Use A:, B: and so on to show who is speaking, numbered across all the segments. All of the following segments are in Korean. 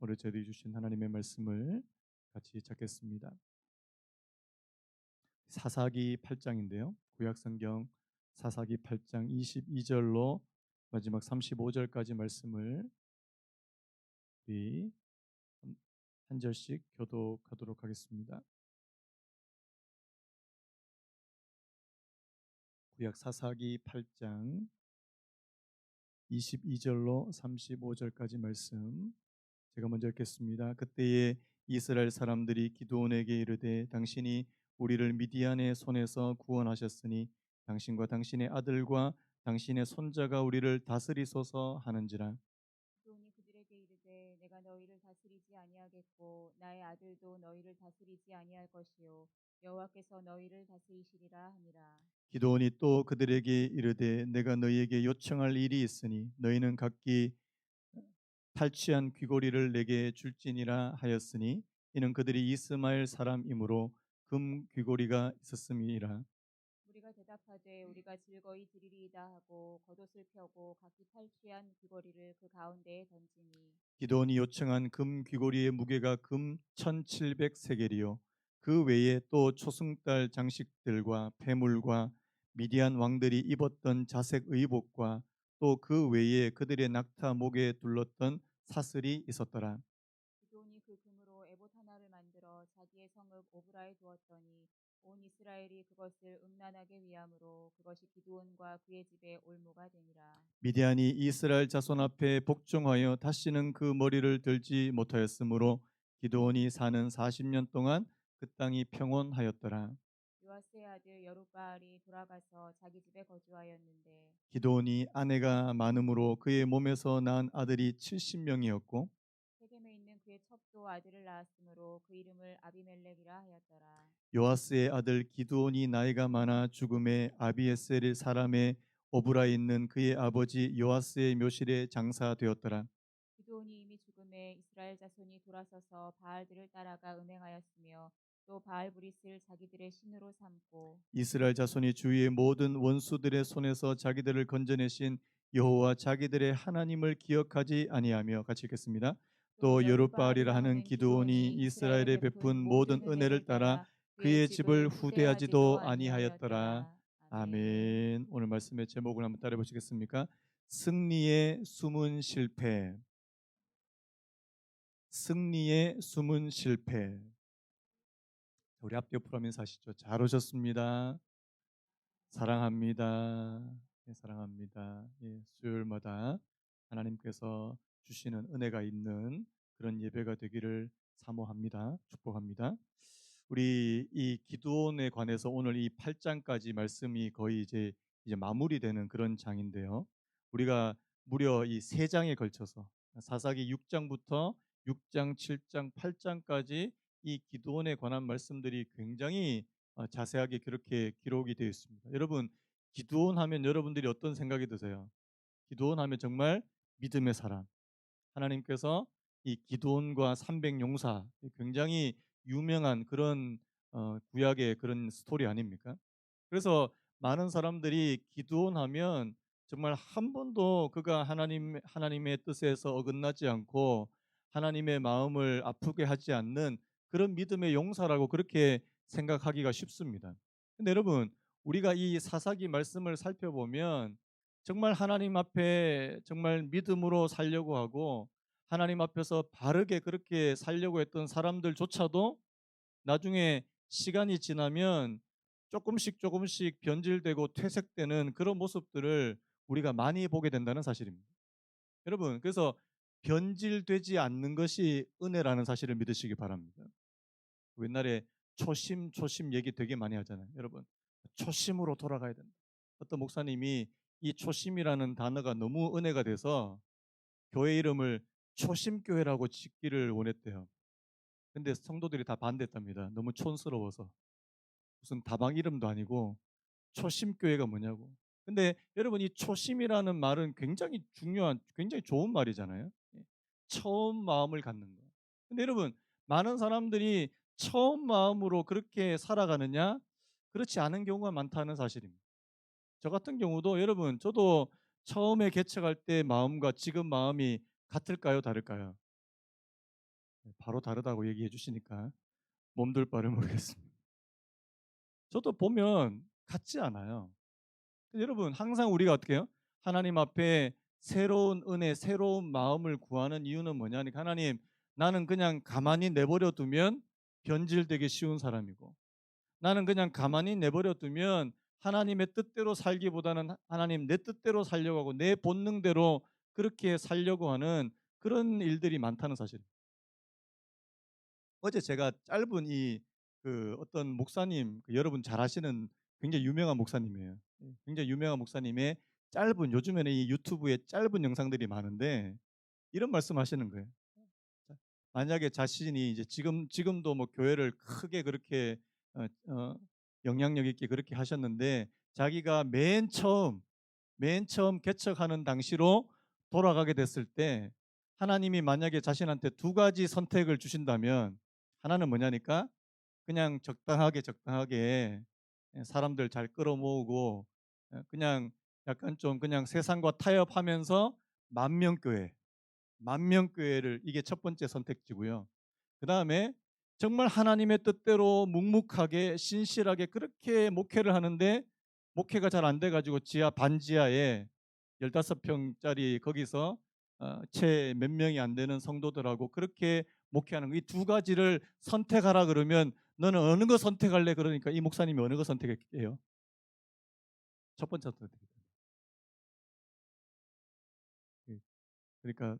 A: 오늘 저희들이 주신 하나님의 말씀을 같이 찾겠습니다. 사사기 8장인데요. 구약성경 사사기 8장 22절로 마지막 35절까지 말씀을 우리 한 절씩 교독하도록 하겠습니다. 구약 사사기 8장 22절로 35절까지 말씀 제가 먼저 읽겠습니다. 그때에 이스라엘 사람들이 기드온에게 이르되 당신이 우리를 미디안의 손에서 구원하셨으니 당신과 당신의 아들과 당신의 손자가 우리를 다스리소서 하는지라.
B: 기드온이 그들에게 이르되 내가 너희를 다스리지 아니하겠고 나의 아들도 너희를 다스리지 아니할 것이요 여호와께서 너희를 다스리시리라 하니라.
A: 기드온이 또 그들에게 이르되 내가 너희에게 요청할 일이 있으니 너희는 각기 탈취한 귀고리를 내게 줄지니라 하였으니 이는 그들이 이스마엘 사람이므로 금 귀고리가 있었음이라.
B: 우리가 대답하되 우리가 즐거이 드리리이다 하고 겉옷을 펴고 각기 탈취한 귀걸이를 그 가운데에 던지니
A: 기드온이 요청한 금 귀고리의 무게가 금 1700세겔이요 그 외에 또 초승달 장식들과 패물과 미디안 왕들이 입었던 자색 의복과 또 그 외에 그들의 낙타 목에 둘렀던 사슬이 있었더라.
B: 기드온이 그 금으로 에봇 하나를 만들어 자기의 성읍 오브라에 두었더니 온 이스라엘이 그것을 음란하게 위함으로 그것이 기드온과 그의 집에 올무가 되니라.
A: 미디안이 이스라엘 자손 앞에 복종하여 다시는 그 머리를 들지 못하였으므로 기드온이 사는 40년 동안 그 땅이 평온하였더라.
B: 요아스의 아들 여룻바알이 돌아가서 자기 집에 거주하였는데
A: 기드온이 아내가 많음으로 그의 몸에서 낳은 아들이 70명이었고
B: 세겜에 있는 그의 첩도 아들을 낳았으므로 그 이름을 아비멜렉이라 하였더라.
A: 요아스의 아들 기드온이 나이가 많아 죽음에 아비에셀 사람의 오브라에 있는 그의 아버지 요아스의 묘실에 장사되었더라.
B: 기드온이 이미 죽음에 이스라엘 자손이 돌아서서 바알들을 따라가 음행하였으며 또 바알 브릿을 자기들의 신으로 삼고
A: 이스라엘 자손이 주위의 모든 원수들의 손에서 자기들을 건져내신 여호와 자기들의 하나님을 기억하지 아니하며 같이 읽겠습니다.
B: 또
A: 또 여룻바알이라
B: 여룻바알이라
A: 하는
B: 하는
A: 기드온이
B: 기드온이 이스라엘에
A: 이스라엘에 베푼
B: 베푼
A: 모든
B: 모든
A: 은혜를
B: 은혜를
A: 따라
B: 따라 그의
A: 그의 집을
B: 집을 후대하지도
A: 후대하지도 아니하였더라.
B: 아니하였더라. 아멘.
A: 아멘. 오늘 말씀의 제목을 한번 따라 보시겠습니까? 승리의 숨은 실패. 승리의 숨은 실패. 우리 앞뒤 옆으로 하면서 하시죠. 잘 오셨습니다. 사랑합니다. 예, 사랑합니다. 예, 수요일마다 하나님께서 주시는 은혜가 있는 그런 예배가 되기를 사모합니다. 축복합니다. 우리 이 기도원에 관해서 오늘 이 8장까지 말씀이 거의 이제 마무리되는 그런 장인데요. 우리가 무려 이 세 장에 걸쳐서 사사기 6장부터 6장, 7장, 8장까지 이 기도원에 관한 말씀들이 굉장히 자세하게 그렇게 기록이 되어 있습니다. 여러분, 기도원 하면 여러분들이 어떤 생각이 드세요? 기도원 하면 정말 믿음의 사람. 하나님께서 이 기도원과 300용사 굉장히 유명한 그런 구약의 그런 스토리 아닙니까? 그래서 많은 사람들이 기도원 하면 정말 한 번도 그가 하나님의 뜻에서 어긋나지 않고 하나님의 마음을 아프게 하지 않는 그런 믿음의 용사라고 그렇게 생각하기가 쉽습니다. 근데 여러분, 우리가 이 사사기 말씀을 살펴보면 정말 하나님 앞에 정말 믿음으로 살려고 하고 하나님 앞에서 바르게 그렇게 살려고 했던 사람들조차도 나중에 시간이 지나면 조금씩 변질되고 퇴색되는 그런 모습들을 우리가 많이 보게 된다는 사실입니다. 여러분, 그래서 변질되지 않는 것이 은혜라는 사실을 믿으시기 바랍니다. 옛날에 초심 얘기 되게 많이 하잖아요. 여러분, 초심으로 돌아가야 된다. 어떤 목사님이 이 초심이라는 단어가 너무 은혜가 돼서 교회 이름을 초심교회라고 짓기를 원했대요. 근데 성도들이 다 반대했답니다. 너무 촌스러워서. 무슨 다방 이름도 아니고 초심교회가 뭐냐고. 근데 여러분, 이 초심이라는 말은 굉장히 중요한, 굉장히 좋은 말이잖아요. 예. 처음 마음을 갖는 거. 근데 여러분, 많은 사람들이 처음 마음으로 그렇게 살아가느냐? 그렇지 않은 경우가 많다는 사실입니다. 저 같은 경우도 여러분, 저도 처음에 개척할 때 마음과 지금 마음이 같을까요, 다를까요? 바로 다르다고 얘기해 주시니까 몸둘 바를 모르겠습니다. 저도 보면 같지 않아요. 여러분 항상 우리가 어떻게 해요? 하나님 앞에 새로운 은혜, 새로운 마음을 구하는 이유는 뭐냐니까 하나님 나는 그냥 가만히 내버려 두면 변질되기 쉬운 사람이고 나는 그냥 가만히 내버려 두면 하나님의 뜻대로 살기보다는 하나님 내 뜻대로 살려고 하고 내 본능대로 그렇게 살려고 하는 그런 일들이 많다는 사실. 어제 제가 짧은 어떤 목사님 여러분 잘 아시는 굉장히 유명한 목사님이에요. 굉장히 유명한 목사님의 짧은 요즘에는 이 유튜브에 짧은 영상들이 많은데 이런 말씀하시는 거예요. 자, 만약에 자신이 이제 지금도 뭐 교회를 크게 그렇게 어, 어, 영향력 있게 그렇게 하셨는데 자기가 맨 처음 개척하는 당시로 돌아가게 됐을 때 하나님이 만약에 자신한테 두 가지 선택을 주신다면 하나는 뭐냐니까 그냥 적당하게 사람들 잘 끌어모으고 그냥 약간 좀 그냥 세상과 타협하면서 만명교회 만명교회를 이게 첫 번째 선택지고요. 그다음에 정말 하나님의 뜻대로 묵묵하게 신실하게 그렇게 목회를 하는데 목회가 잘 안 돼 가지고 지하 반지하에 15평짜리 거기서 채 몇 명이 안 되는 성도들하고 그렇게 목회하는 거 이 두 가지를 선택하라 그러면 너는 어느 거 선택할래? 그러니까 이 목사님이 어느 거 선택했게요? 첫 번째 선택입니다. 예. 그러니까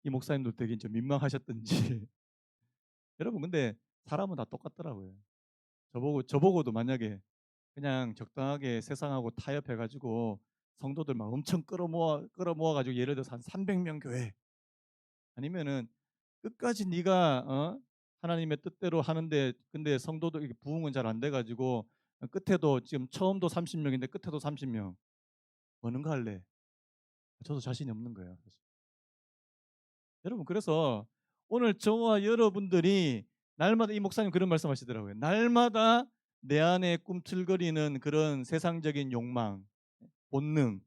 A: 이 목사님도 되게 좀 민망하셨던지 여러분 근데 사람은 다 똑같더라고요. 저보고도 만약에 그냥 적당하게 세상하고 타협해 가지고 성도들 막 엄청 끌어모아 가지고 예를 들어서 한 300명 교회 아니면은 끝까지 네가 하나님의 뜻대로 하는데 근데 성도들 이게 부흥은 잘 안 돼 가지고 끝에도 지금 처음도 30명인데 끝에도 30명. 어느 거 할래? 저도 자신이 없는 거예요. 사실. 여러분 그래서 오늘 저와 여러분들이 날마다 이 목사님 그런 말씀하시더라고요. 날마다 내 안에 꿈틀거리는 그런 세상적인 욕망, 본능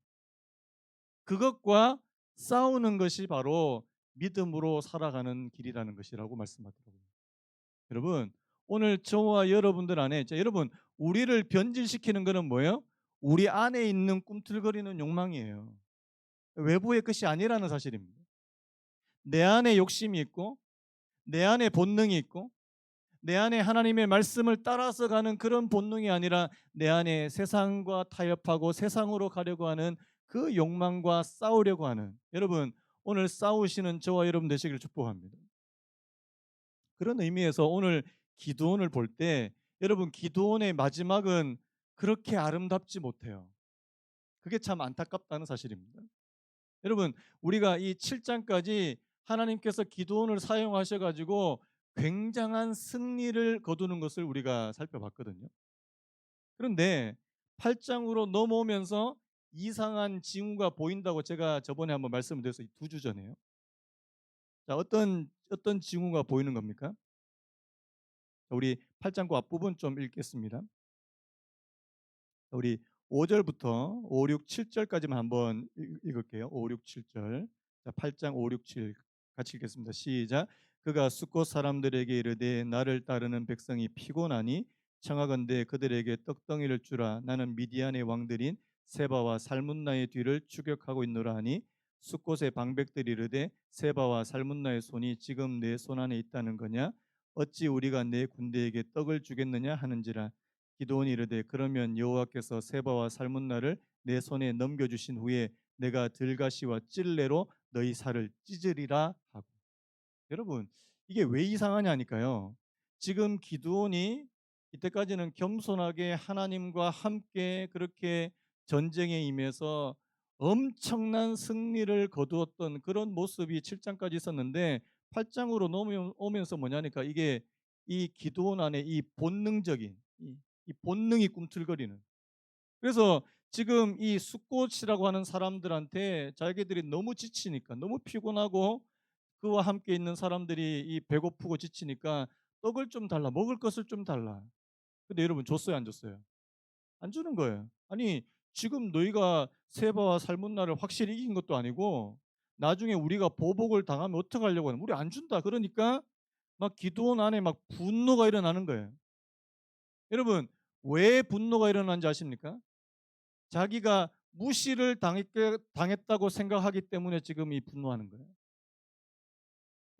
A: 그것과 싸우는 것이 바로 믿음으로 살아가는 길이라는 것이라고 말씀하더라고요. 여러분 오늘 저와 여러분들 안에 여러분 우리를 변질시키는 것은 뭐예요? 우리 안에 있는 꿈틀거리는 욕망이에요. 외부의 것이 아니라는 사실입니다. 내 안에 욕심이 있고 내 안에 본능이 있고 내 안에 하나님의 말씀을 따라서 가는 그런 본능이 아니라 내 안에 세상과 타협하고 세상으로 가려고 하는 그 욕망과 싸우려고 하는 여러분 오늘 싸우시는 저와 여러분 되시기를 축복합니다. 그런 의미에서 오늘 기도원을 볼 때 여러분 기도원의 마지막은 그렇게 아름답지 못해요. 그게 참 안타깝다는 사실입니다. 여러분 우리가 이 7장까지 하나님께서 기도원을 사용하셔 가지고 굉장한 승리를 거두는 것을 우리가 살펴봤거든요. 그런데 8장으로 넘어오면서 이상한 징후가 보인다고 제가 저번에 한번 말씀을 드렸어요. 2주 전에요. 자, 어떤 징후가 보이는 겁니까? 우리 8장 그 앞부분 좀 읽겠습니다. 우리 5절부터 5, 6, 7절까지만 한번 읽을게요. 5, 6, 7절. 자, 8장 5, 6, 7 같이 읽겠습니다. 시작. 그가 숫곳 사람들에게 이르되 나를 따르는 백성이 피곤하니 청하건대 그들에게 떡덩이를 주라. 나는 미디안의 왕들인 세바와 살문나의 뒤를 추격하고 있노라 하니 숫곳의 방백들이 이르되 세바와 살문나의 손이 지금 내 손 안에 있다는 거냐? 어찌 우리가 내 군대에게 떡을 주겠느냐 하는지라. 기도원이 이르되 그러면 여호와께서 세바와 살문나를 내 손에 넘겨주신 후에 내가 들가시와 찔레로 너희 살을 찢으리라 하고. 여러분 이게 왜 이상하냐니까요. 지금 기드온이 이때까지는 겸손하게 하나님과 함께 그렇게 전쟁에 임해서 엄청난 승리를 거두었던 그런 모습이 7장까지 있었는데 8장으로 넘어오면서 뭐냐니까 이게 이 기드온 안에 이 본능적인 이 본능이 꿈틀거리는 그래서 지금 이 숫꽃이라고 하는 사람들한테 자기들이 너무 지치니까 너무 피곤하고 그와 함께 있는 사람들이 이 배고프고 지치니까 떡을 좀 달라 먹을 것을 좀 달라. 근데 여러분 줬어요 안 줬어요? 안 주는 거예요. 아니 지금 너희가 세바와 살문나를 확실히 이긴 것도 아니고 나중에 우리가 보복을 당하면 어떡하려고 하는 우리 안 준다. 그러니까 막 기도원 안에 막 분노가 일어나는 거예요. 여러분 왜 분노가 일어나는지 아십니까? 자기가 무시를 당했다고 생각하기 때문에 지금 이 분노하는 거예요.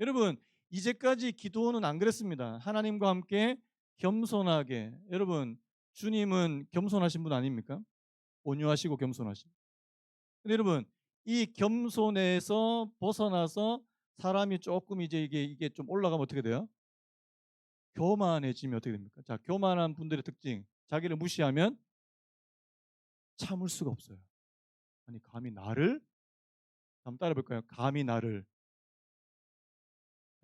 A: 여러분 이제까지 기도는 안 그랬습니다. 하나님과 함께 겸손하게. 여러분 주님은 겸손하신 분 아닙니까? 온유하시고 겸손하시고. 근데 여러분 이 겸손에서 벗어나서 사람이 조금 이제 이게 좀 올라가면 어떻게 돼요? 교만해지면 어떻게 됩니까? 자, 교만한 분들의 특징. 자기를 무시하면 참을 수가 없어요. 아니 감히 나를? 한번 따라 볼까요? 감히 나를.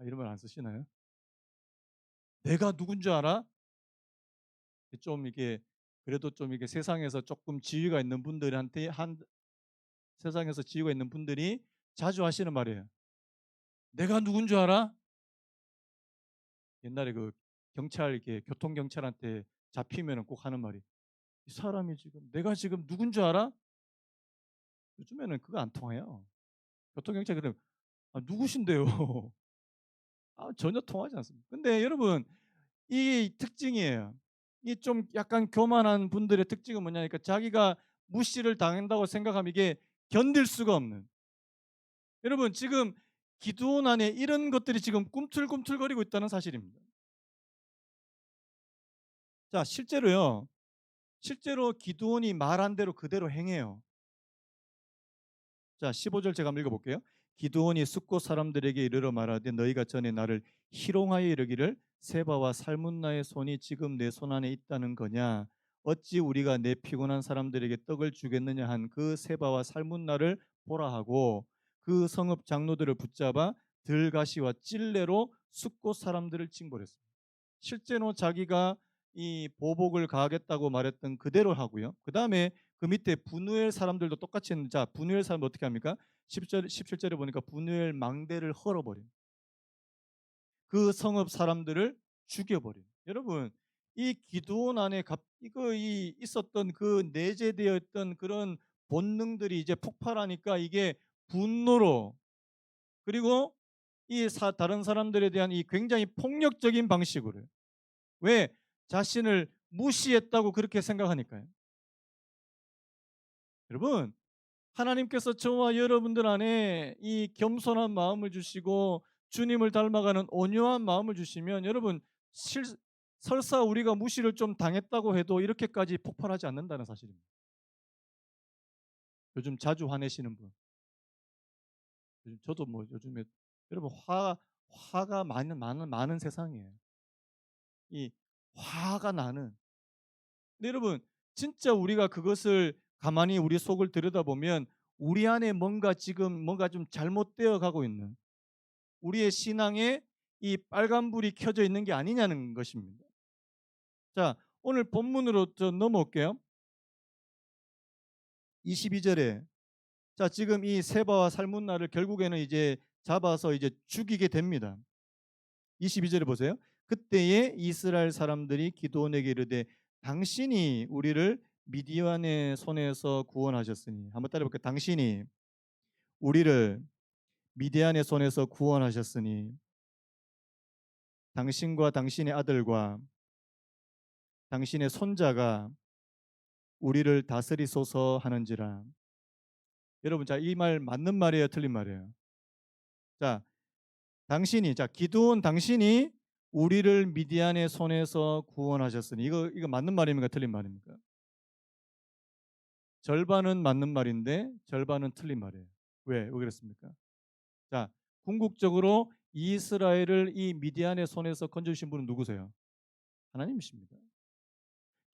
A: 이런 말 안 쓰시나요? 내가 누군 줄 알아? 좀 이게 그래도 좀 이게 세상에서 조금 지위가 있는 분들한테 세상에서 지위가 있는 분들이 자주 하시는 말이에요. 내가 누군 줄 알아? 옛날에 그 경찰 이렇게 교통 경찰한테 잡히면은 꼭 하는 말이 이 사람이 지금 내가 지금 누군 줄 알아? 요즘에는 그거 안 통해요. 교통 경찰 그러면 누구신데요? 전혀 통하지 않습니다. 근데 여러분 이 특징이에요. 이 좀 약간 교만한 분들의 특징은 뭐냐니까 자기가 무시를 당한다고 생각하면 이게 견딜 수가 없는. 여러분 지금 기도원 안에 이런 것들이 지금 꿈틀꿈틀거리고 있다는 사실입니다. 자, 실제로요. 실제로 기도원이 말한 대로 그대로 행해요. 자, 15절 제가 한번 읽어볼게요. 기드온이 숫곳 사람들에게 이르러 말하되 너희가 전에 나를 희롱하여 이르기를 세바와 살문나의 손이 지금 내 손 안에 있다는 거냐 어찌 우리가 내 피곤한 사람들에게 떡을 주겠느냐 한 그 세바와 살문나를 보라 하고 그 성읍 장로들을 붙잡아 들가시와 찔레로 숫곳 사람들을 징벌했습니다. 실제로 자기가 이 보복을 가하겠다고 말했던 그대로 하고요. 그 다음에 그 밑에 분우엘 사람들도 똑같이 했는데 자 분우엘 사람 어떻게 합니까? 17절에 보니까 분우엘 망대를 헐어버린 그 성읍 사람들을 죽여버린 여러분 이 기도원 안에 이 있었던 그 내재되어 있던 그런 본능들이 이제 폭발하니까 이게 분노로 그리고 다른 사람들에 대한 이 굉장히 폭력적인 방식으로 왜? 자신을 무시했다고 그렇게 생각하니까요. 여러분, 하나님께서 저와 여러분들 안에 이 겸손한 마음을 주시고 주님을 닮아가는 온유한 마음을 주시면 여러분 설사 우리가 무시를 좀 당했다고 해도 이렇게까지 폭발하지 않는다는 사실입니다. 요즘 자주 화내시는 분. 요즘 저도 뭐 요즘에 여러분 화가 많은 세상이에요. 이 화가 나는 근데 여러분 진짜 우리가 그것을 가만히 우리 속을 들여다보면 우리 안에 뭔가 좀 잘못되어 가고 있는 우리의 신앙에 이 빨간불이 켜져 있는 게 아니냐는 것입니다. 자, 오늘 본문으로 넘어올게요. 22절에 자, 지금 이 세바와 살문나를 결국에는 이제 잡아서 이제 죽이게 됩니다. 22절에 보세요. 그때에 이스라엘 사람들이 기드온에게 이르되 당신이 우리를 미디안의 손에서 구원하셨으니 한번 따라해볼게요. 당신이 우리를 미디안의 손에서 구원하셨으니 당신과 당신의 아들과 당신의 손자가 우리를 다스리소서 하는지라. 여러분 자, 이 말 맞는 말이에요, 틀린 말이에요? 자, 자 기드온 당신이 우리를 미디안의 손에서 구원하셨으니 이거 맞는 말입니까, 틀린 말입니까? 절반은 맞는 말인데 절반은 틀린 말이에요. 왜 그랬습니까? 자, 궁극적으로 이스라엘을 이 미디안의 손에서 건져주신 분은 누구세요? 하나님이십니다.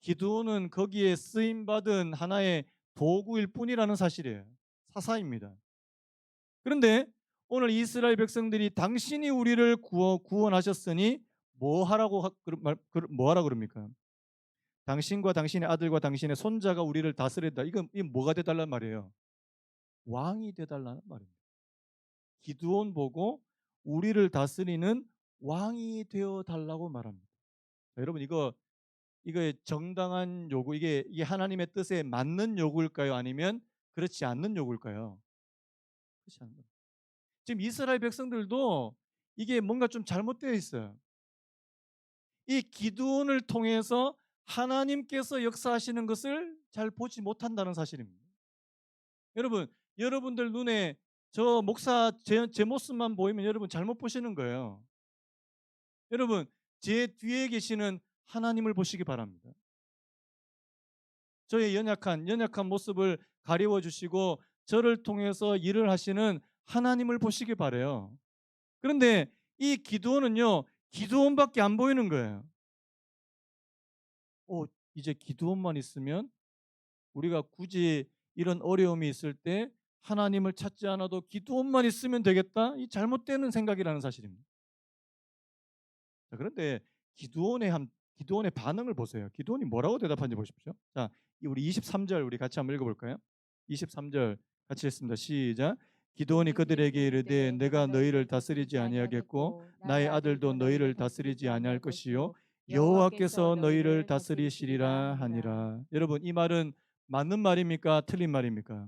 A: 기드온은 거기에 쓰임받은 하나의 도구일 뿐이라는 사실이에요. 사사입니다. 그런데 오늘 이스라엘 백성들이 당신이 우리를 구원하셨으니 뭐 하라 그럽니까? 당신과 당신의 아들과 당신의 손자가 우리를 다스린다. 이건 뭐가 돼달란 말이에요? 왕이 돼달라는 말입니다. 기드온 보고 우리를 다스리는 왕이 되어 달라고 말합니다. 자, 여러분 이거의 정당한 요구 이게 하나님의 뜻에 맞는 요구일까요? 아니면 그렇지 않는 요구일까요? 그렇지 않는 거예요. 지금 이스라엘 백성들도 이게 뭔가 좀 잘못되어 있어요. 이 기드온을 통해서 하나님께서 역사하시는 것을 잘 보지 못한다는 사실입니다. 여러분, 여러분들 눈에 저 목사 제 모습만 보이면 여러분 잘못 보시는 거예요. 여러분, 제 뒤에 계시는 하나님을 보시기 바랍니다. 저의 연약한 모습을 가리워 주시고 저를 통해서 일을 하시는 하나님을 보시기 바라요. 그런데 이 기드온은요, 기드온밖에 안 보이는 거예요. 이제 기드온만 있으면 우리가 굳이 이런 어려움이 있을 때 하나님을 찾지 않아도 기도원만 있으면 되겠다? 이 잘못되는 생각이라는 사실입니다. 자, 그런데 기도원의 반응을 보세요. 기도원이 뭐라고 대답하는지 보십시오. 자, 우리 23절 우리 같이 한번 읽어볼까요? 23절 같이 했습니다. 시작. 기도원이 그들에게 이르되 내가 너희를 다스리지 아니하겠고 나의 아들도 너희를 다스리지 아니할 것이요 여호와께서 너희를 다스리시리라 하니라. 여러분, 이 말은 맞는 말입니까? 틀린 말입니까?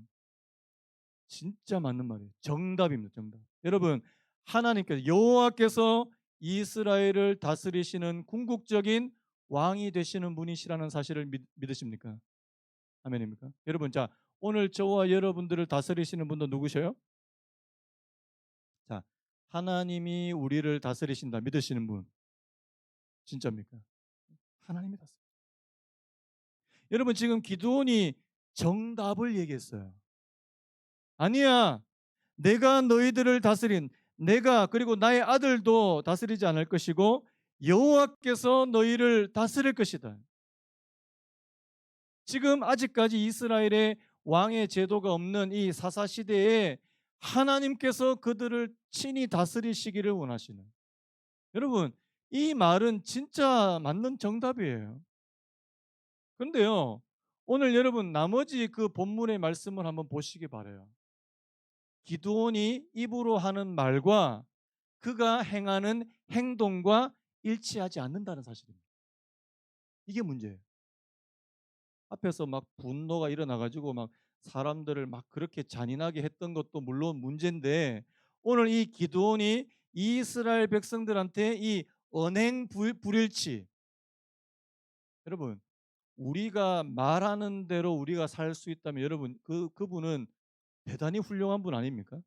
A: 진짜 맞는 말이에요. 정답입니다. 정답. 여러분, 하나님께서 여호와께서 이스라엘을 다스리시는 궁극적인 왕이 되시는 분이시라는 사실을 믿으십니까? 아멘입니까? 여러분, 자, 오늘 저와 여러분들을 다스리시는 분도 누구셔요? 자, 하나님이 우리를 다스리신다 믿으시는 분 진짜입니까? 하나님이 다스리. 여러분, 지금 기드온이 정답을 얘기했어요. 아니야. 내가 너희들을 다스린 내가 그리고 나의 아들도 다스리지 않을 것이고 여호와께서 너희를 다스릴 것이다. 지금 아직까지 이스라엘의 왕의 제도가 없는 이 사사 시대에 하나님께서 그들을 친히 다스리시기를 원하시는. 여러분, 이 말은 진짜 맞는 정답이에요. 그런데요, 오늘 여러분 나머지 그 본문의 말씀을 한번 보시기 바라요. 기드온이 입으로 하는 말과 그가 행하는 행동과 일치하지 않는다는 사실입니다. 이게 문제예요. 앞에서 막 분노가 일어나 가지고 막 사람들을 막 그렇게 잔인하게 했던 것도 물론 문제인데 오늘 이 기드온이 이스라엘 백성들한테 이 언행 불일치. 여러분, 우리가 말하는 대로 우리가 살 수 있다면 여러분 그분은 대단히 훌륭한 분 아닙니까?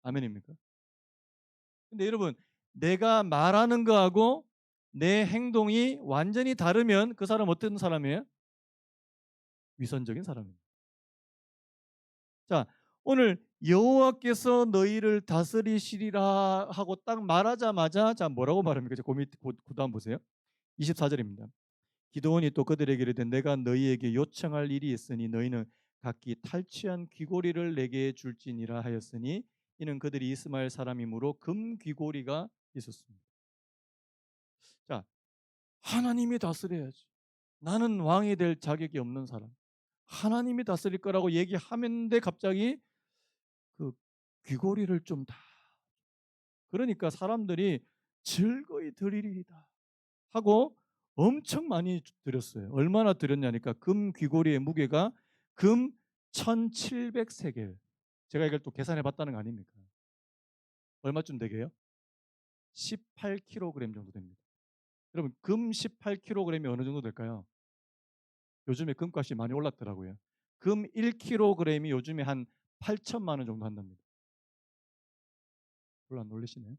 A: 아멘입니까? 근데 여러분, 내가 말하는 거하고 내 행동이 완전히 다르면 그 사람 어떤 사람이에요? 위선적인 사람입니다. 자, 오늘 여호와께서 너희를 다스리시리라 하고 딱 말하자마자 자 뭐라고 말합니까? 그 다음 보세요. 24절입니다. 기드온이 또 그들에게 이르되 내가 너희에게 요청할 일이 있으니 너희는 각기 탈취한 귀고리를 내게 줄지니라 하였으니 이는 그들이 이스마엘 사람이므로 금 귀고리가 있었습니다. 자, 하나님이 다스려야지. 나는 왕이 될 자격이 없는 사람. 하나님이 다스릴 거라고 얘기하는데 갑자기 그 귀고리를 좀 다. 그러니까 사람들이 즐거이 드리리이다 하고 엄청 많이 드렸어요. 얼마나 드렸냐니까 금 귀고리의 무게가 금 1700세겔. 제가 이걸 또 계산해 봤다는 거 아닙니까? 얼마쯤 되게요? 18kg 정도 됩니다. 여러분, 금 18kg이 어느 정도 될까요? 요즘에 금값이 많이 올랐더라고요. 금 1kg이 요즘에 한 8천만 원 정도 한답니다. 별로 안 놀리시네요.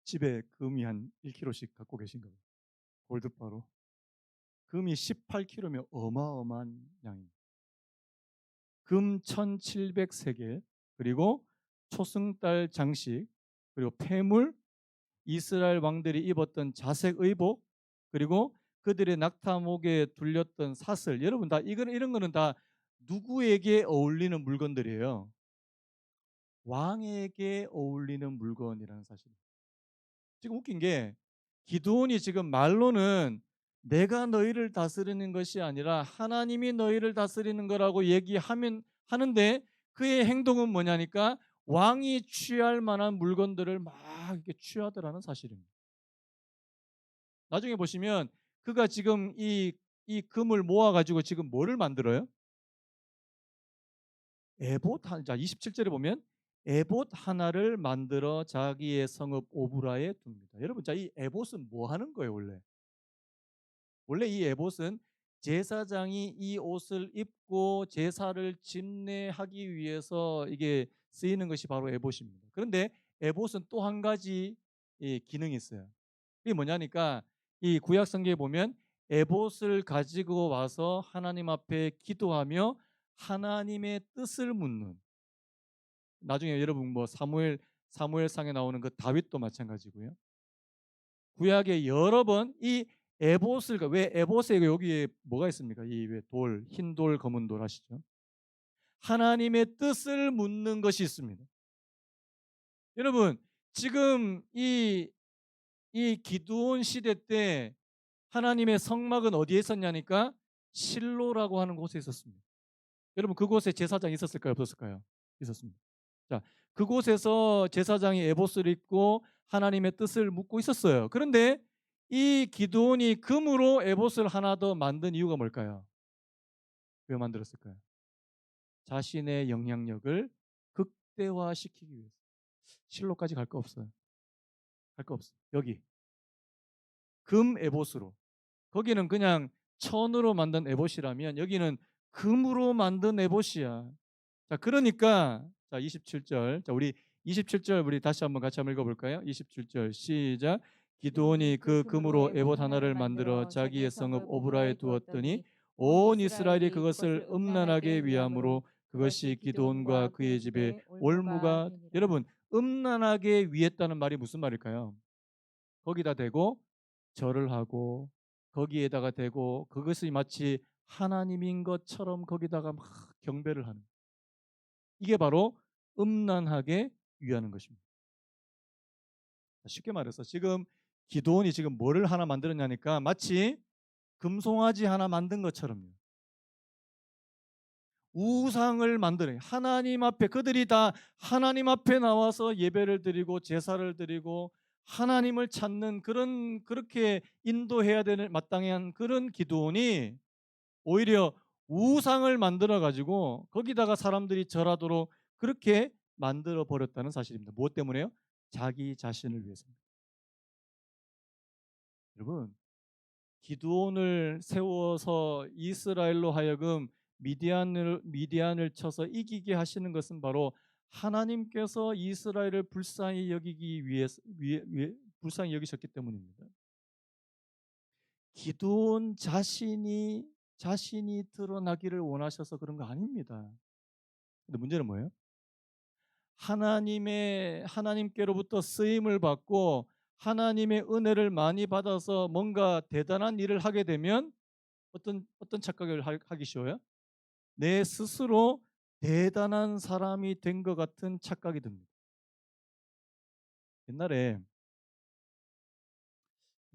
A: 집에 금이 한 1kg씩 갖고 계신가 봐요. 골드바로. 금이 18kg면 어마어마한 양입니다. 금 1700세겔 그리고 초승달 장식 그리고 폐물 이스라엘 왕들이 입었던 자색 의복 그리고 그들의 낙타목에 둘렸던 사슬 여러분 다 이런 거는 다 누구에게 어울리는 물건들이에요? 왕에게 어울리는 물건이라는 사실입니다. 지금 웃긴 게 기드온이 지금 말로는 내가 너희를 다스리는 것이 아니라 하나님이 너희를 다스리는 거라고 얘기하면 하는데 그의 행동은 뭐냐니까 왕이 취할 만한 물건들을 막 이렇게 취하더라는 사실입니다. 나중에 보시면 그가 지금 이 금을 모아 가지고 지금 뭐를 만들어요? 에봇 자 27절에 보면 에봇 하나를 만들어 자기의 성읍 오브라에 둡니다. 여러분, 자, 이 에봇은 뭐 하는 거예요, 원래? 원래 이 에봇은 제사장이 이 옷을 입고 제사를 집례하기 위해서 이게 쓰이는 것이 바로 에봇입니다. 그런데 에봇은 또 한 가지 기능이 있어요. 이게 뭐냐니까 이 구약 성경에 보면 에봇을 가지고 와서 하나님 앞에 기도하며 하나님의 뜻을 묻는, 나중에 여러분 뭐 사무엘상에 나오는 그 다윗도 마찬가지고요. 구약에 여러 번 이 에봇을, 왜 에봇에 여기에 뭐가 있습니까? 이 왜 돌, 흰 돌, 검은 돌 아시죠? 하나님의 뜻을 묻는 것이 있습니다. 여러분, 지금 이 기드온 시대 때 하나님의 성막은 어디에 있었냐니까 실로라고 하는 곳에 있었습니다. 여러분, 그곳에 제사장이 있었을까요? 없었을까요? 있었습니다. 자, 그곳에서 제사장이 에봇을 입고 하나님의 뜻을 묻고 있었어요. 그런데 이 기드온이 금으로 에봇을 하나 더 만든 이유가 뭘까요? 왜 만들었을까요? 자신의 영향력을 극대화시키기 위해서. 실로까지 갈 거 없어요. 갈 거 없어. 여기 금 에봇으로. 거기는 그냥 천으로 만든 에봇이라면 여기는 금으로 만든 에봇이야. 자, 그러니까 자, 27절. 자, 우리 27절 우리 다시 한번 같이 한번 읽어 볼까요? 27절 시작. 기드온이
B: 기드온이 그
A: 그
B: 금으로
A: 금으로
B: 에봇
A: 에봇
B: 하나를
A: 하나를 만들어
B: 만들어
A: 자기의
B: 자기의
A: 성읍
B: 성읍
A: 오브라에
B: 오브라에
A: 두었더니
B: 두었더니 온
A: 온 이스라엘이
B: 이스라엘이
A: 그것을
B: 그것을
A: 음란하게
B: 음란하게
A: 위함으로
B: 위함으로
A: 그것이
B: 그것이
A: 기드온과
B: 기드온과
A: 그의
B: 그의
A: 집에
B: 집에 올무가
A: 올무가.
B: 되니라.
A: 여러분, 음란하게 위했다는 말이 무슨 말일까요? 거기다 대고 절을 하고 거기에다가 대고 그것이 마치 하나님인 것처럼 거기다가 막 경배를 하는, 이게 바로 음란하게 위하는 것입니다. 쉽게 말해서 지금 기드온이 지금 뭐를 하나 만들었냐니까 마치 금송아지 하나 만든 것처럼요. 우상을 만드는, 하나님 앞에 그들이 다 하나님 앞에 나와서 예배를 드리고 제사를 드리고 하나님을 찾는 그런, 그렇게 인도해야 되는 마땅한 그런 기드온이 오히려 우상을 만들어 가지고 거기다가 사람들이 절하도록 그렇게 만들어 버렸다는 사실입니다. 무엇 때문에요? 자기 자신을 위해서입니다. 여러분, 기드온을 세워서 이스라엘로 하여금 미디안을 쳐서 이기게 하시는 것은 바로 하나님께서 이스라엘을 불쌍히 여기기 위해서 불쌍히 여기셨기 때문입니다. 기드온 자신이 드러나기를 원하셔서 그런 거 아닙니다. 근데 문제는 뭐예요? 하나님께로부터 쓰임을 받고 하나님의 은혜를 많이 받아서 뭔가 대단한 일을 하게 되면 어떤 착각을 하기 쉬워요? 내 스스로 대단한 사람이 된 것 같은 착각이 듭니다. 옛날에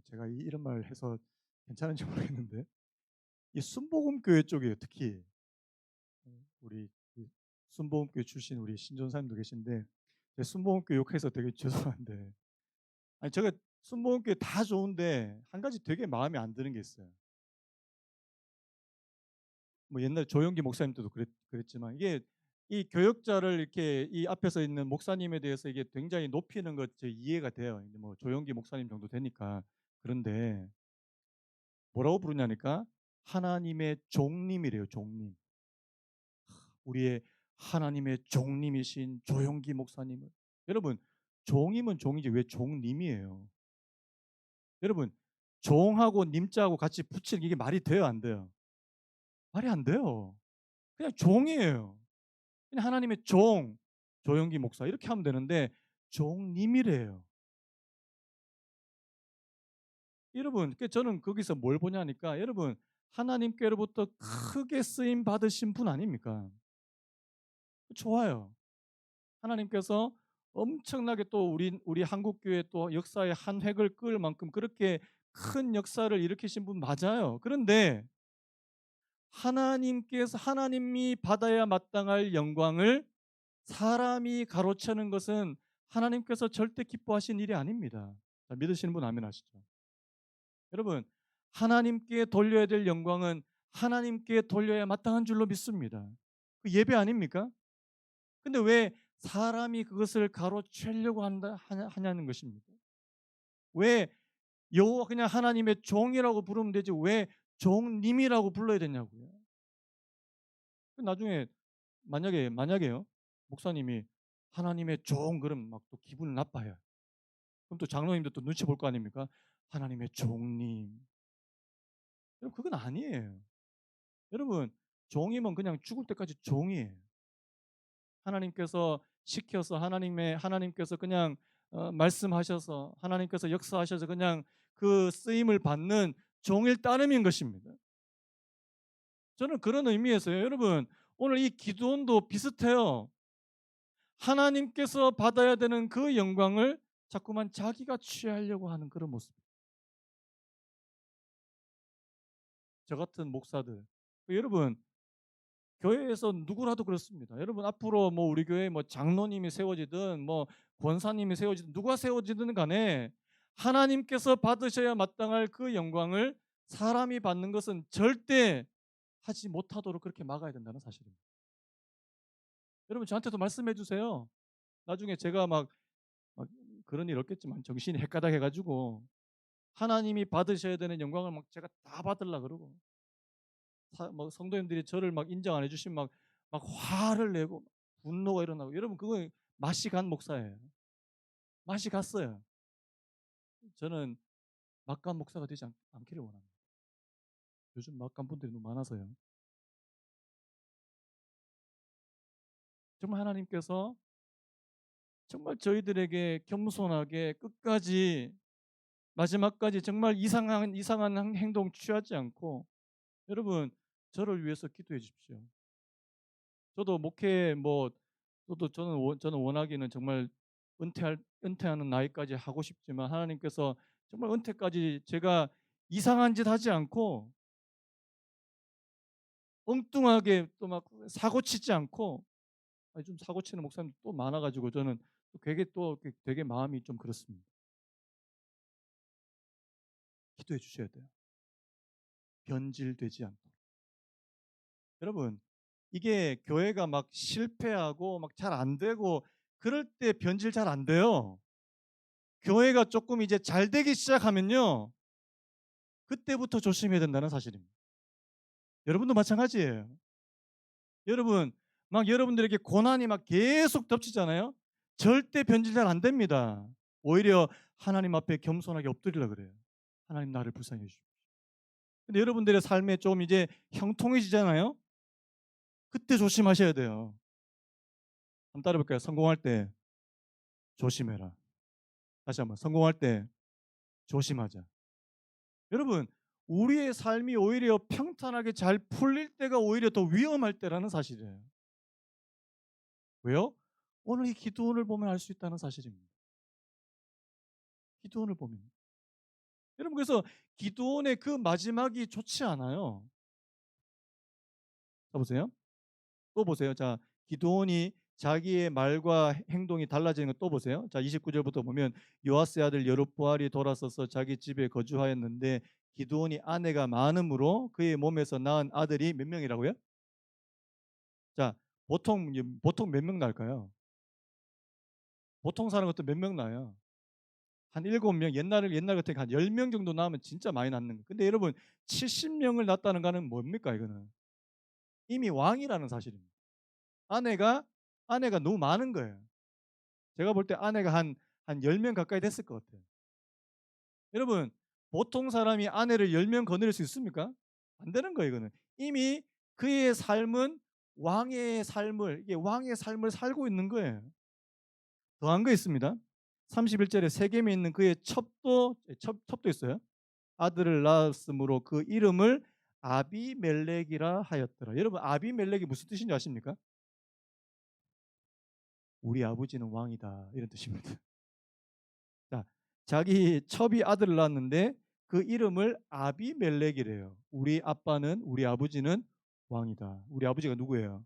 A: 제가 이런 말 해서 괜찮은지 모르겠는데 이 순복음교회 쪽에 특히 우리 그 순복음교회 출신 우리 신전사님도 계신데 순복음교회 욕해서 되게 죄송한데, 아니 제가 순복음교회 다 좋은데 한 가지 되게 마음에 안 드는 게 있어요. 뭐 옛날 조영기 목사님 때도 그랬지만 이게 이 교역자를 이렇게 이 앞에서 있는 목사님에 대해서 이게 굉장히 높이는 것 이해가 돼요. 이제 뭐 조영기 목사님 정도 되니까. 그런데 뭐라고 부르냐니까 하나님의 종님이래요. 종님. 우리의 하나님의 종님이신 조영기 목사님을. 여러분, 종이면 종이지 왜 종님이에요? 여러분, 종하고 님자하고 같이 붙이는 이게 말이 돼요, 안 돼요? 말이 안 돼요. 그냥 종이에요. 그냥 하나님의 종, 조영기 목사 이렇게 하면 되는데 종님이래요. 여러분, 저는 거기서 뭘 보냐니까 여러분, 하나님께로부터 크게 쓰임 받으신 분 아닙니까? 좋아요. 하나님께서 엄청나게 또 우리 한국 교회 또 역사의 한 획을 그을 만큼 그렇게 큰 역사를 일으키신 분 맞아요. 그런데 하나님이 받아야 마땅할 영광을 사람이 가로채는 것은 하나님께서 절대 기뻐하신 일이 아닙니다. 자, 믿으시는 분 아멘 하시죠. 여러분, 하나님께 돌려야 될 영광은 하나님께 돌려야 마땅한 줄로 믿습니다. 그 예배 아닙니까? 근데 왜 사람이 그것을 가로채려고 하냐는 것입니다. 왜 여호와 그냥 하나님의 종이라고 부르면 되지 왜 종님이라고 불러야 되냐고요. 나중에 만약에요. 목사님이 하나님의 종 그러면 막 또 기분 나빠요. 그럼 또 장로님도 또 눈치 볼 거 아닙니까? 하나님의 종님. 여러분 그건 아니에요. 여러분 종이면 그냥 죽을 때까지 종이에요. 하나님께서 시켜서 하나님께서 그냥 말씀하셔서 하나님께서 역사하셔서 그냥 그 쓰임을 받는 종일 따름인 것입니다. 저는 그런 의미에서요. 여러분 오늘 이 기도원도 비슷해요. 하나님께서 받아야 되는 그 영광을 자꾸만 자기가 취하려고 하는 그런 모습. 저 같은 목사들. 여러분 교회에서 누구라도 그렇습니다. 여러분 앞으로 뭐 우리 교회 뭐 장로님이 세워지든 뭐 권사님이 세워지든 누가 세워지든 간에 하나님께서 받으셔야 마땅할 그 영광을 사람이 받는 것은 절대 하지 못하도록 그렇게 막아야 된다는 사실입니다. 여러분 저한테도 말씀해 주세요. 나중에 제가 막 그런 일 없겠지만 정신이 헷가닥 해가지고 하나님이 받으셔야 되는 영광을 막 제가 다 받으려 그러고 뭐 성도님들이 저를 막 인정 안 해주시면 막 화를 내고 분노가 일어나고 여러분 그거 맛이 간 목사예요. 맛이 갔어요. 저는 막간 목사가 되지 않기를 원합니다. 요즘 막간 분들이 너무 많아서요. 정말 하나님께서 정말 저희들에게 겸손하게 끝까지 마지막까지 정말 이상한 행동 취하지 않고 여러분 저를 위해서 기도해 주십시오. 저도 목회 뭐 저는 원하기는 정말 은퇴하는 나이까지 하고 싶지만 하나님께서 정말 은퇴까지 제가 이상한 짓 하지 않고 엉뚱하게 또 막 사고 치지 않고 좀 사고 치는 목사님도 또 많아 가지고 저는 되게 마음이 좀 그렇습니다. 기도해 주셔야 돼요. 변질되지 않도록. 여러분 이게 교회가 막 실패하고 막 잘 안 되고 그럴 때 변질 잘 안 돼요. 교회가 조금 이제 잘 되기 시작하면요. 그때부터 조심해야 된다는 사실입니다. 여러분도 마찬가지예요. 여러분 막 여러분들에게 고난이 막 계속 덮치잖아요. 절대 변질 잘 안 됩니다. 오히려 하나님 앞에 겸손하게 엎드리려고 그래요. 하나님 나를 불쌍히 해 주십시오. 근데 여러분들의 삶에 좀 이제 형통해지잖아요. 그때 조심하셔야 돼요. 한번 따라 볼까요? 성공할 때 조심해라. 다시 한번 성공할 때 조심하자. 여러분 우리의 삶이 오히려 평탄하게 잘 풀릴 때가 오히려 더 위험할 때라는 사실이에요. 왜요? 오늘 이 기도원을 보면 알 수 있다는 사실입니다. 기도원을 보면. 여러분 그래서 기도원의 그 마지막이 좋지 않아요. 자 보세요. 또 보세요. 자 기도원이 자기의 말과 행동이 달라지는 거 또 보세요. 자 29절부터 보면 요아스의 아들 여룹보알이 돌아서서 자기 집에 거주하였는데 기도원이 아내가 많음으로 그의 몸에서 낳은 아들이 몇 명이라고요? 자 보통 몇 명 낳을까요? 보통 사는 것도 몇 명 낳아요. 한 7명 옛날 같으니까 한 10명 정도 낳으면 진짜 많이 낳는 거예요. 근데 여러분 70명을 낳았다는 거는 뭡니까 이거는? 이미 왕이라는 사실입니다. 아내가 너무 많은 거예요. 제가 볼 때 아내가 한 10명 가까이 됐을 것 같아요. 여러분 보통 사람이 아내를 10명 거느릴 수 있습니까? 안 되는 거예요 이거는. 이미 그의 삶은 왕의 삶을 살고 있는 거예요. 더한 거 있습니다. 31절에 세겜에 있는 그의 첩도 있어요. 아들을 낳았으므로 그 이름을 아비멜렉이라 하였더라. 여러분 아비멜렉이 무슨 뜻인지 아십니까? 우리 아버지는 왕이다 이런 뜻입니다. 자, 자기 첩이 아들을 낳았는데 그 이름을 아비멜렉이래요. 우리 아버지는 왕이다. 우리 아버지가 누구예요?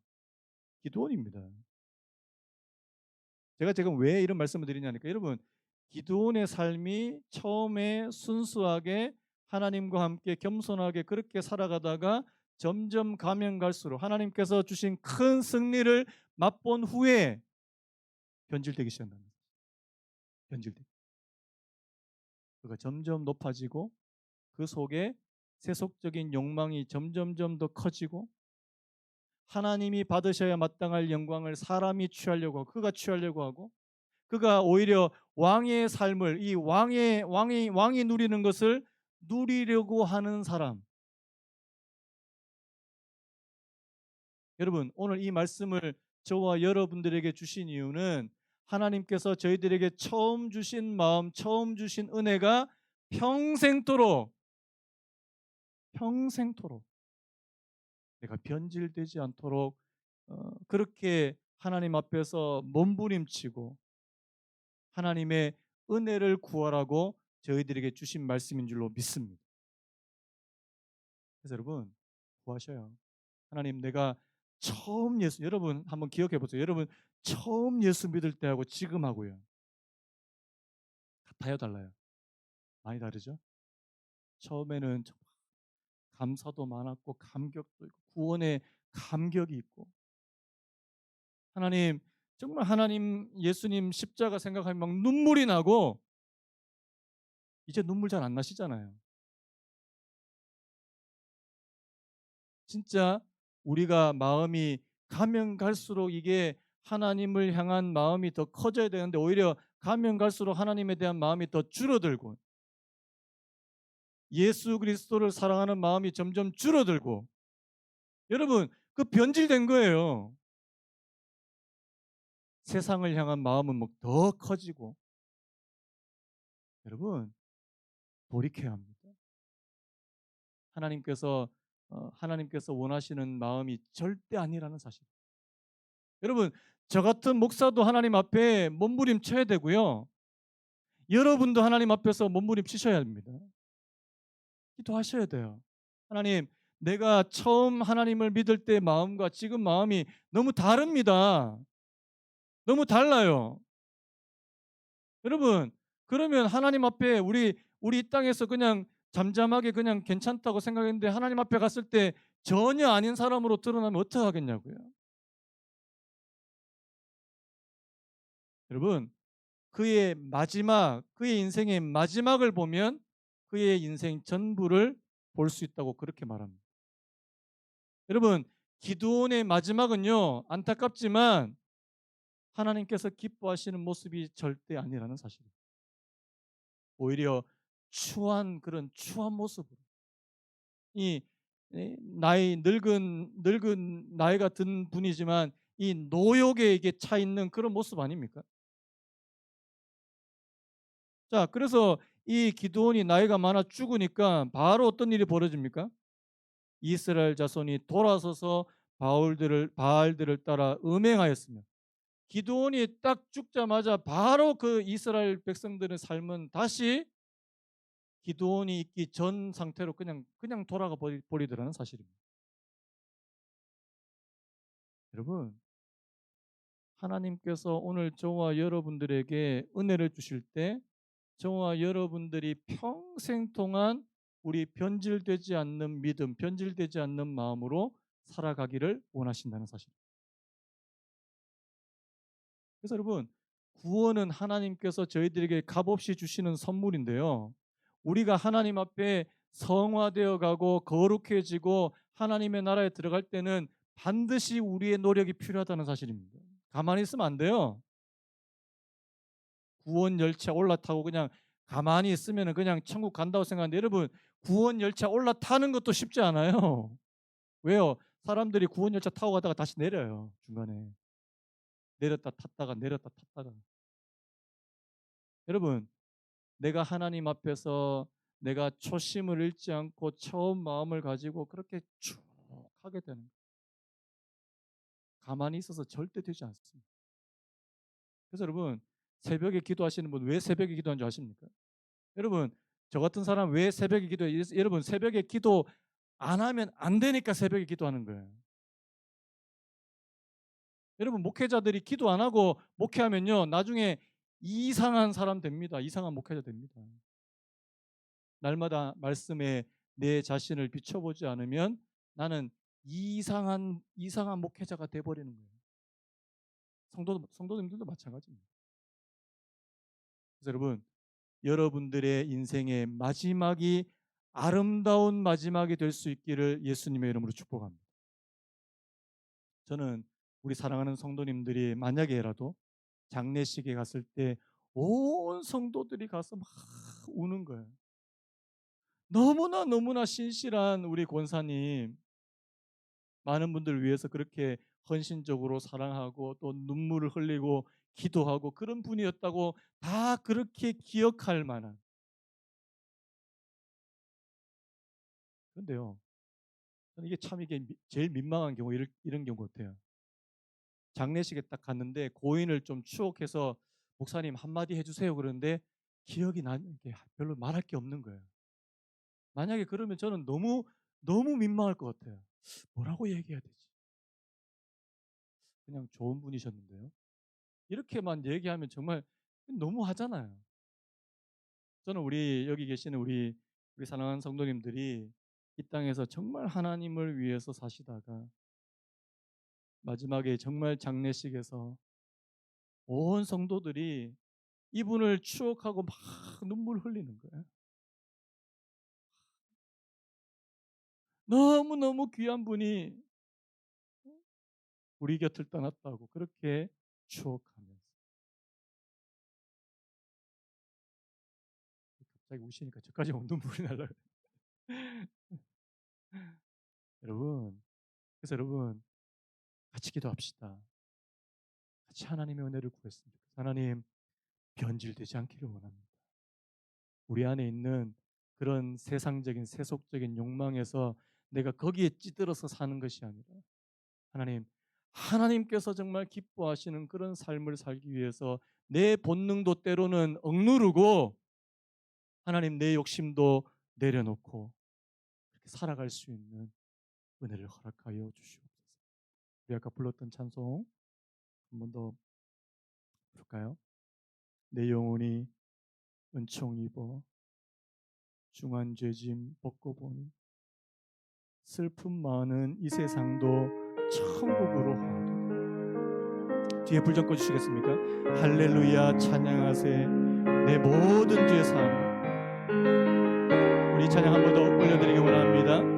A: 기드온입니다. 제가 지금 왜 이런 말씀을 드리냐니까 여러분 기드온의 삶이 처음에 순수하게 하나님과 함께 겸손하게 그렇게 살아가다가 점점 가면 갈수록 하나님께서 주신 큰 승리를 맛본 후에 변질되기 시작합니다. 변질되기. 그가 점점 높아지고 그 속에 세속적인 욕망이 점점점 더 커지고 하나님이 받으셔야 마땅할 영광을 사람이 취하려고 하고 그가 취하려고 하고 그가 오히려 왕의 삶을 이 왕이 누리는 것을 누리려고 하는 사람. 여러분, 오늘 이 말씀을 저와 여러분들에게 주신 이유는 하나님께서 저희들에게 처음 주신 마음, 처음 주신 은혜가 평생토록 내가 변질되지 않도록 그렇게 하나님 앞에서 몸부림치고 하나님의 은혜를 구하라고 저희들에게 주신 말씀인 줄로 믿습니다. 그래서 여러분 구하셔요. 하나님, 내가 처음 여러분 한번 기억해 보세요. 여러분 처음 예수 믿을 때하고 지금 하고요. 같아요, 달라요? 많이 다르죠? 처음에는 정말 감사도 많았고 감격도 있고 구원의 감격이 있고 하나님 정말 하나님 예수님 십자가 생각하면 막 눈물이 나고 이제 눈물 잘 안 나시잖아요. 진짜 우리가 마음이 가면 갈수록 이게 하나님을 향한 마음이 더 커져야 되는데 오히려 가면 갈수록 하나님에 대한 마음이 더 줄어들고 예수 그리스도를 사랑하는 마음이 점점 줄어들고 여러분 그 변질된 거예요. 세상을 향한 마음은 뭐 더 커지고 여러분 돌이켜야 합니다. 하나님께서 하나님께서 원하시는 마음이 절대 아니라는 사실. 여러분 저 같은 목사도 하나님 앞에 몸부림쳐야 되고요. 여러분도 하나님 앞에서 몸부림치셔야 합니다. 기도하셔야 돼요. 하나님, 내가 처음 하나님을 믿을 때 마음과 지금 마음이 너무 다릅니다. 너무 달라요. 여러분, 그러면 하나님 앞에 우리 이 땅에서 그냥 잠잠하게 그냥 괜찮다고 생각했는데 하나님 앞에 갔을 때 전혀 아닌 사람으로 드러나면 어떡하겠냐고요. 여러분, 그의 인생의 마지막을 보면 그의 인생 전부를 볼 수 있다고 그렇게 말합니다. 여러분, 기드온의 마지막은요, 안타깝지만 하나님께서 기뻐하시는 모습이 절대 아니라는 사실입니다. 오히려 그런 추한 모습으로 이 나이 늙은 나이가 든 분이지만 이 노욕에 이게 차 있는 그런 모습 아닙니까? 자, 그래서 이 기드온이 나이가 많아 죽으니까 바로 어떤 일이 벌어집니까? 이스라엘 자손이 돌아서서 바알들을 따라 음행하였으며 기드온이 딱 죽자마자 바로 그 이스라엘 백성들의 삶은 다시 기드온이 있기 전 상태로 그냥 돌아가 버리더라는 사실입니다. 여러분, 하나님께서 오늘 저와 여러분들에게 은혜를 주실 때 저와 여러분들이 평생 동안 우리 변질되지 않는 믿음, 변질되지 않는 마음으로 살아가기를 원하신다는 사실입니다. 그래서 여러분, 구원은 하나님께서 저희들에게 값없이 주시는 선물인데요. 우리가 하나님 앞에 성화되어 가고 거룩해지고 하나님의 나라에 들어갈 때는 반드시 우리의 노력이 필요하다는 사실입니다. 가만히 있으면 안 돼요. 구원 열차 올라타고 그냥 가만히 있으면 그냥 천국 간다고 생각하는데 여러분 구원 열차 올라타는 것도 쉽지 않아요. 왜요? 사람들이 구원 열차 타고 가다가 다시 내려요. 중간에. 내렸다 탔다가 내렸다 탔다가. 여러분 내가 하나님 앞에서 내가 초심을 잃지 않고 처음 마음을 가지고 그렇게 쭉 하게 되는 거예요. 가만히 있어서 절대 되지 않습니다. 그래서 여러분 새벽에 기도하시는 분 왜 새벽에 기도하는 줄 아십니까? 여러분 저 같은 사람 왜 새벽에 기도해요? 여러분 새벽에 기도 안 하면 안 되니까 새벽에 기도하는 거예요. 여러분 목회자들이 기도 안 하고 목회하면요 나중에 이상한 사람 됩니다. 이상한 목회자 됩니다. 날마다 말씀에 내 자신을 비춰보지 않으면 나는 이상한 목회자가 돼버리는 거예요. 성도님들도 마찬가지입니다. 그래서 여러분, 여러분들의 인생의 마지막이 아름다운 마지막이 될 수 있기를 예수님의 이름으로 축복합니다. 저는 우리 사랑하는 성도님들이 만약에라도 장례식에 갔을 때 온 성도들이 가서 막 우는 거예요. 너무나 신실한 우리 권사님, 많은 분들을 위해서 그렇게 헌신적으로 사랑하고 또 눈물을 흘리고 기도하고 그런 분이었다고 다 그렇게 기억할 만한. 그런데요, 저는 이게 참 이게 제일 민망한 경우 이런 경우 같아요. 장례식에 딱 갔는데 고인을 좀 추억해서 목사님 한마디 해주세요 그러는데 기억이 나는 게 별로 말할 게 없는 거예요. 만약에 그러면 저는 너무 민망할 것 같아요. 뭐라고 얘기해야 되지? 그냥 좋은 분이셨는데요. 이렇게만 얘기하면 정말 너무 하잖아요. 저는 우리 여기 계시는 우리 사랑하는 성도님들이 이 땅에서 정말 하나님을 위해서 사시다가 마지막에 정말 장례식에서 온 성도들이 이분을 추억하고 막 눈물 흘리는 거예요. 너무너무 귀한 분이 우리 곁을 떠났다고 그렇게 추억하면서. 갑자기 우시니까 저까지 눈물이 날라요. 여러분, 그래서 여러분 같이 기도합시다. 같이 하나님의 은혜를 구했으면 좋겠어요. 하나님, 변질되지 않기를 원합니다. 우리 안에 있는 그런 세상적인 세속적인 욕망에서 내가 거기에 찌들어서 사는 것이 아니라 하나님께서 정말 기뻐하시는 그런 삶을 살기 위해서 내 본능도 때로는 억누르고 하나님 내 욕심도 내려놓고 그렇게 살아갈 수 있는 은혜를 허락하여 주시옵소서. 우리 아까 불렀던 찬송 한 번 더 부를까요? 내 영혼이 은총 입어 중한 죄짐 벗고 보니 슬픔 많은 이 세상도 천국으로 하도다. 뒤에 불 좀 꺼주시겠습니까? 할렐루야 찬양하세 내 모든 죄 사함. 우리 찬양 한 번 더 올려드리기 원합니다.